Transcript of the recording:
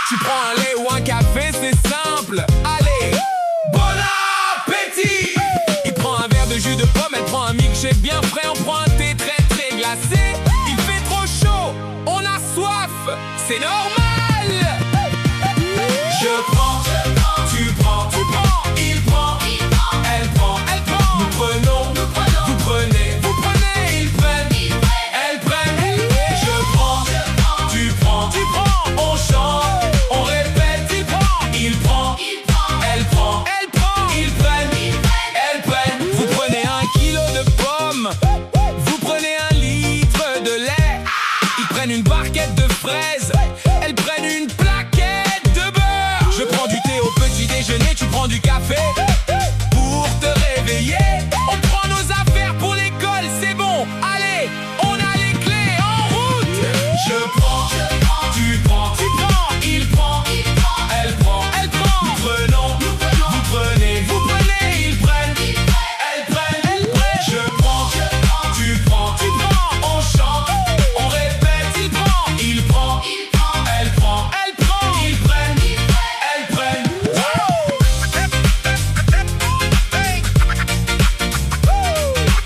Tu prends un lait ou un café, c'est simple. Allez, bon appétit. Il prend un verre de jus de pomme, elle prend un milkshake bien frais, on prend un thé très très glacé. Il fait trop chaud, on a soif, c'est normal. Je prends, tu prends, il prend, elle prend, nous prenons, vous prenez, ils prennent, elles prennent. Je prends, tu prends, on chante. Vous prenez un litre de lait, ils prennent une barquette de fraises, elles prennent une plaquette de beurre. Je prends du thé au petit déjeuner, tu prends du café.